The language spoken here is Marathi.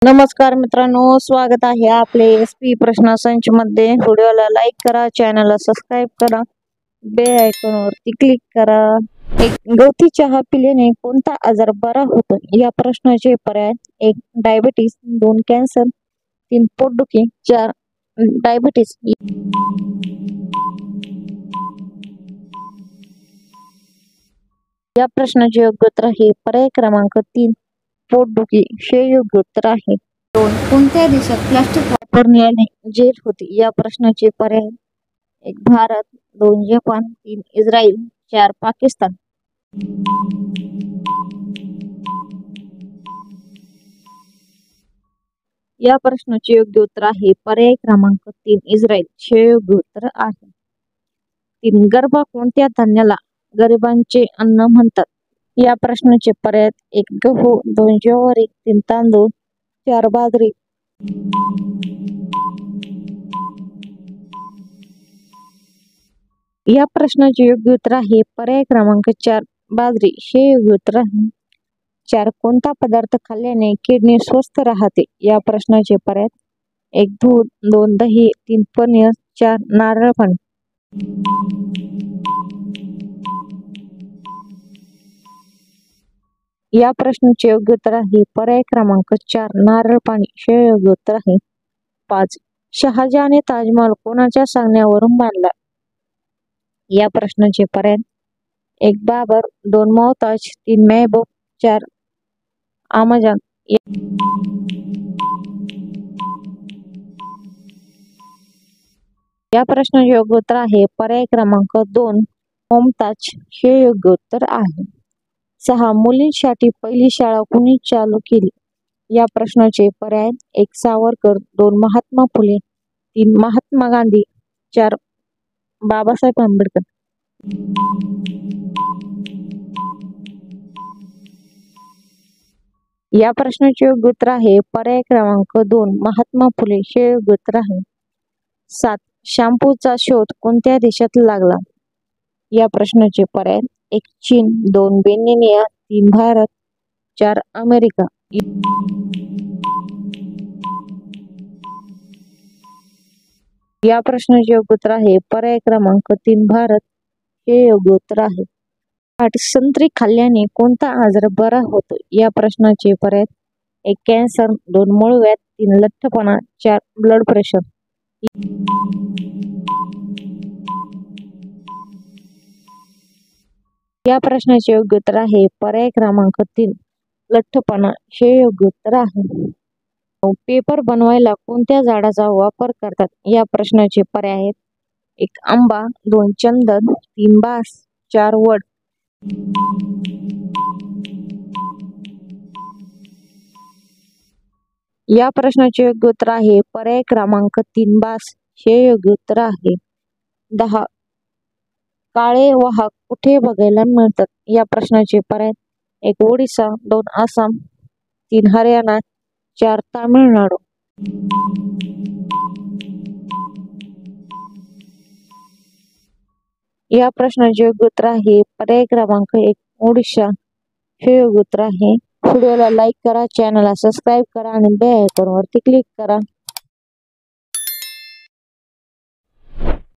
नमस्कार मित्रांनो, स्वागत आहे आपले SP प्रश्न संच मध्ये। व्हिडिओला लाईक करा, चॅनलला सबस्क्राइब करा, बेल आयकॉनवरती क्लिक करा। एक गवती चहा पिल्याने कोणता आजार बरा होतो? या प्रश्नाचे पर्याय: 1 डायबिटीज, 2 कॅन्सर, 3 पोटदुखी, 4 डायबिटीज। या प्रश्नाचे योग्य उत्तर आहे पर्याय क्रमांक 3 पोटदुखी हे योग्य उत्तर आहे। 2 कोणत्या देशात प्लास्टिक वापरण्याने जेल होते? या प्रश्नाचे पर्याय: 1 भारत, 2 जपान, 3 इस्रायल, 4 पाकिस्तान। या प्रश्नाचे योग्य उत्तर आहे पर्याय क्रमांक 3 इस्रायल हे योग्य उत्तर आहे। 3 गरबा कोणत्या धान्याला गरिबांचे अन्न म्हणतात? या प्रश्नाचे पर्याय: 1 गहू, 2 ज्वारी, 3 तांदूळ, 4 बाजरी। या प्रश्नाचे योग्य उत्तर आहे पर्याय क्रमांक 4 बाजरी हे योग्य उत्तर आहे। 4 कोणता पदार्थ खाल्ल्याने किडनी स्वस्थ राहते? या प्रश्नाचे पर्याय: 1 दूध, 2 दही, 3 पनीर, 4 नारळ पाणी। या प्रश्नाचे योग्य उत्तर आहे पर्याय क्रमांक 4 नारळ पाणी हे योग्य उत्तर आहे। 5 शहाजहाने ताजमहल कोणाच्या सांगण्यावरून बांधला? या प्रश्नाचे पर्याय: 1 बाबर, 2 मुमताज, 3 महबूब, 4 आमजान। या प्रश्नाचे योग्य उत्तर आहे पर्याय क्रमांक 2 मुमताज हे योग्य उत्तर आहे। 6 मुलींसाठी पहिली शाळा कुणी चालू केली? या प्रश्नाचे पर्याय: 1 सावरकर, 2 महात्मा फुले, 3 महात्मा गांधी, 4 बाबासाहेब आंबेडकर। या प्रश्नाचे योग्य उत्तर आहे पर्याय क्रमांक 2 महात्मा फुले हे योग्य उत्तर आहे। 7 शॅम्पूचा शोध कोणत्या देशात लागला? या प्रश्नाचे पर्याय: 1 चीन, 2 बेनिनिया, 3 भारत, 4 अमेरिका। या प्रश्नाचे योग्य उत्तर आहे पर्याय क्रमांक 3 भारत हे योग्य उत्तर आहे। 8 संत्री खाल्ल्याने कोणता आजार बरा होतो? या प्रश्नाचे पर्याय: 1 कॅन्सर, 2 मूळव्याध, 3 लठ्ठपणा, 4 ब्लड प्रेशर। या प्रश्नाचे योग्य उत्तर आहे पर्याय क्रमांक 3 लठ्ठपणा हे योग्य उत्तर आहे। पेपर बनवायला कोणत्या झाडाचा वापर करतात? या प्रश्नाचे पर्याय आहेत: 1 आंबा, 2 चंदन, 3 बास, 4 वड। या प्रश्नाचे योग्य उत्तर आहे पर्याय क्रमांक 3 बास हे योग्य उत्तर आहे। 10 काळे वाहक कुठे बघायला मिळतात? या प्रश्नाचे पर्याय: 1 ओडिसा, 2 आसाम, 3 हरियाणा, 4 तामिळनाडू। या प्रश्नाचे योग्य उत्तर आहे पर्याय क्रमांक 1 ओडिशा हे योग्य उत्तर आहे। व्हिडिओला लाईक करा, चॅनलला सबस्क्राइब करा आणि बेल आयकॉनवरती क्लिक करा।